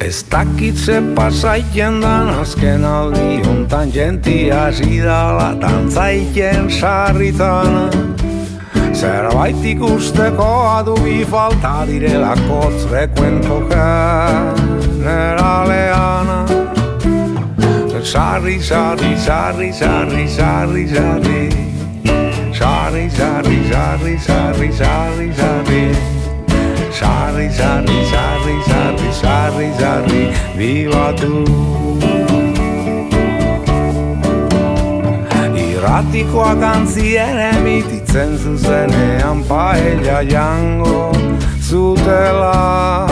Ez dakitze pasaiten dan azken aldi hontan jentia hasi dala dantzaiten sarritan. Zerbait ikusteko adubi falta direlakotz rekuento generalean. Sarri, sarri, sarri, sarri, sarri, sarri. Sarri, sarri, sarri, sarri, sarri, sarri. Sarri, sarri, sarri, sarri, sarri, sarri, bibatu. Irratikoak antzien emititzen zuzenean paella jango zutela.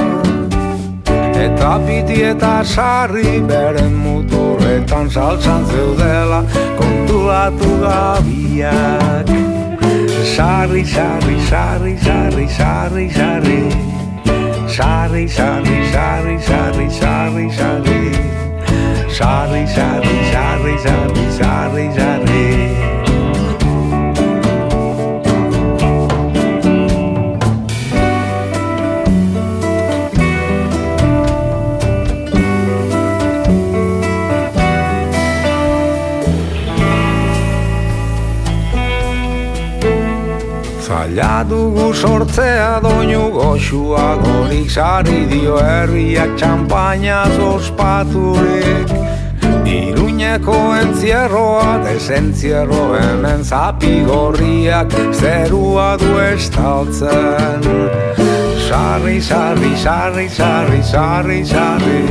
Eta piti eta sarri beren muturretan saltsan zeudela konturatu gabiak. Sarri, sarri, sarri, sarri, sarri, sarri. Sarri, sarri, sarri, sarri, sarri, sarri. Sarri, sarri, sarri, sarri, sarri, sarri. Zaila dugu sortzea doinu goxua gorik sari dio herriak txampainaz ospaturik. Iruñeko entzierroa desentzierro hemen zapi gorriak zerua du estaltzen. Sarri, sarri, sarri, sarri, sarri, sarri.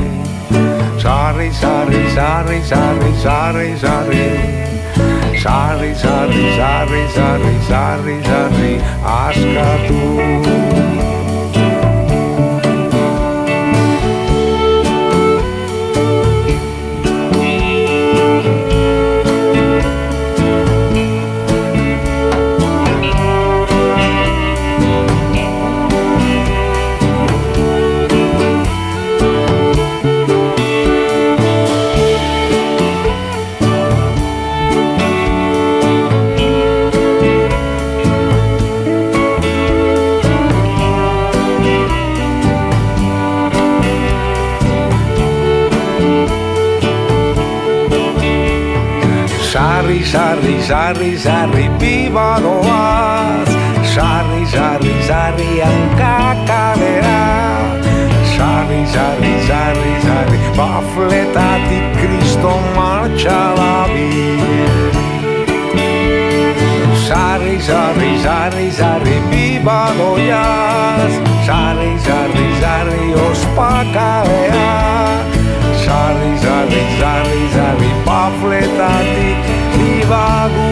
Sarri, sarri, sarri, sarri, sarri, sarri. Sarri, sarri, sarri, sarri, sarri, sarri, askatu. Sarri, sarri, sarri, sarri, bibagoaz. Sarri, sarri, sarri, hankakalera. Sarri, sarri, sarri, sarri, bafletatik kriston martxa dabil. Sarri, sarri, sarri, sarri, bibagoaz. Sarri, sarri, sarri, ospakalea. Sarri, sarri, sarri, sarri, bafletatik bibagoaz.